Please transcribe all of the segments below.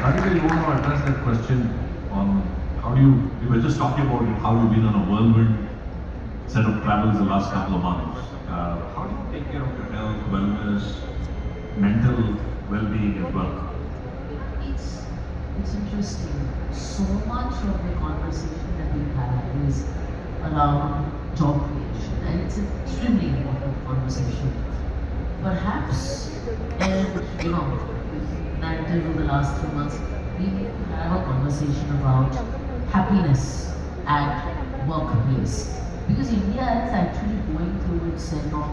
Radhika, you want to address that question on how do you were just talking about how you've been on a whirlwind set of travels the last couple of months. How do you take care of your health, wellness, mental well-being as well? It's interesting. So much of the conversation that we have is around job creation, and it's an extremely important conversation. Perhaps, and narrative of the last 3 months, we need to have a conversation about happiness at workplace. Because India is actually going through its set of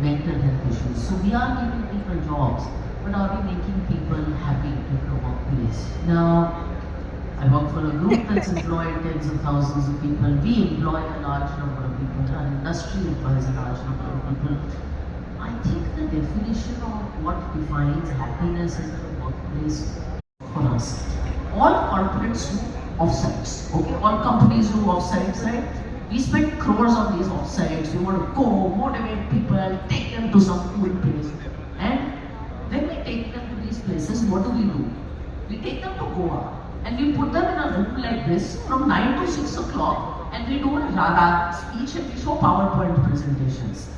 mental health issues. So we are giving people jobs, but are we making people happy at the workplace? Now, I work for a group that's employed tens of thousands of people. We employ a large number of people. Our industry employs a large number of people. I think the definition of what defines happiness in the workplace for us. All corporates do offsites. Okay, all companies do offsites, right? We spend crores on these offsites. We want to go, motivate people, take them to some cool place. And when we take them to these places, what do? We take them to Goa and we put them in a room like this from 9 to 6 o'clock and we do a Radha speech and we show PowerPoint presentations.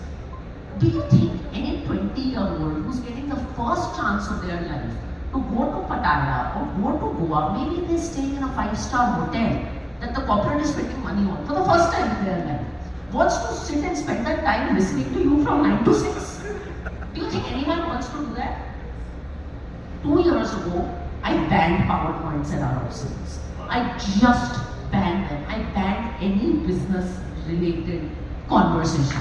Do you think any 20-year-old who's getting the first chance of their life to go to Pattaya or go to Goa, maybe they're staying in a 5-star hotel that the corporate is spending money on for the first time in their life, wants to sit and spend that time listening to you from 9 to 6? Do you think anyone wants to do that? 2 years ago, I banned PowerPoints at our offices. I just banned them. I banned any business-related conversation.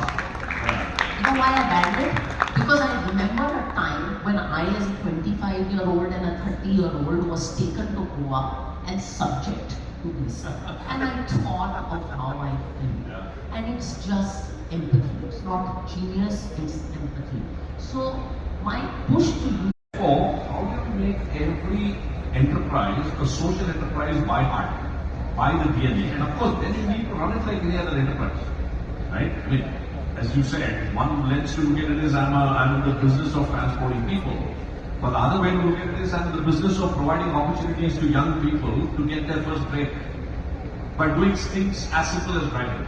You know why I banned it? Because I remember a time when I, as a 25-year-old and a 30-year-old, was taken to Goa and subject to this. And I thought of how I feel. And it's just empathy. It's not genius, it's empathy. So my push to you. So, how do you make every enterprise a social enterprise by heart, by the DNA? And of course, then you need to run it like any other enterprise, right? I mean, as you said, one lens to look at it is I'm in the business of transporting people. But the other way to look at it is I'm in the business of providing opportunities to young people to get their first break by doing things as simple as driving.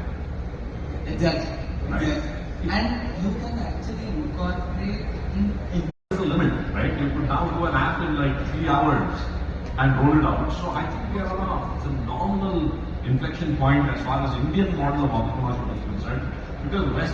Exactly. Right? And you can actually incorporate in There's a limit, right? You could now do an app in like 3 hours and roll it out. So I think we are on a phenomenal inflection point as far as Indian model of entrepreneurship is concerned. Because West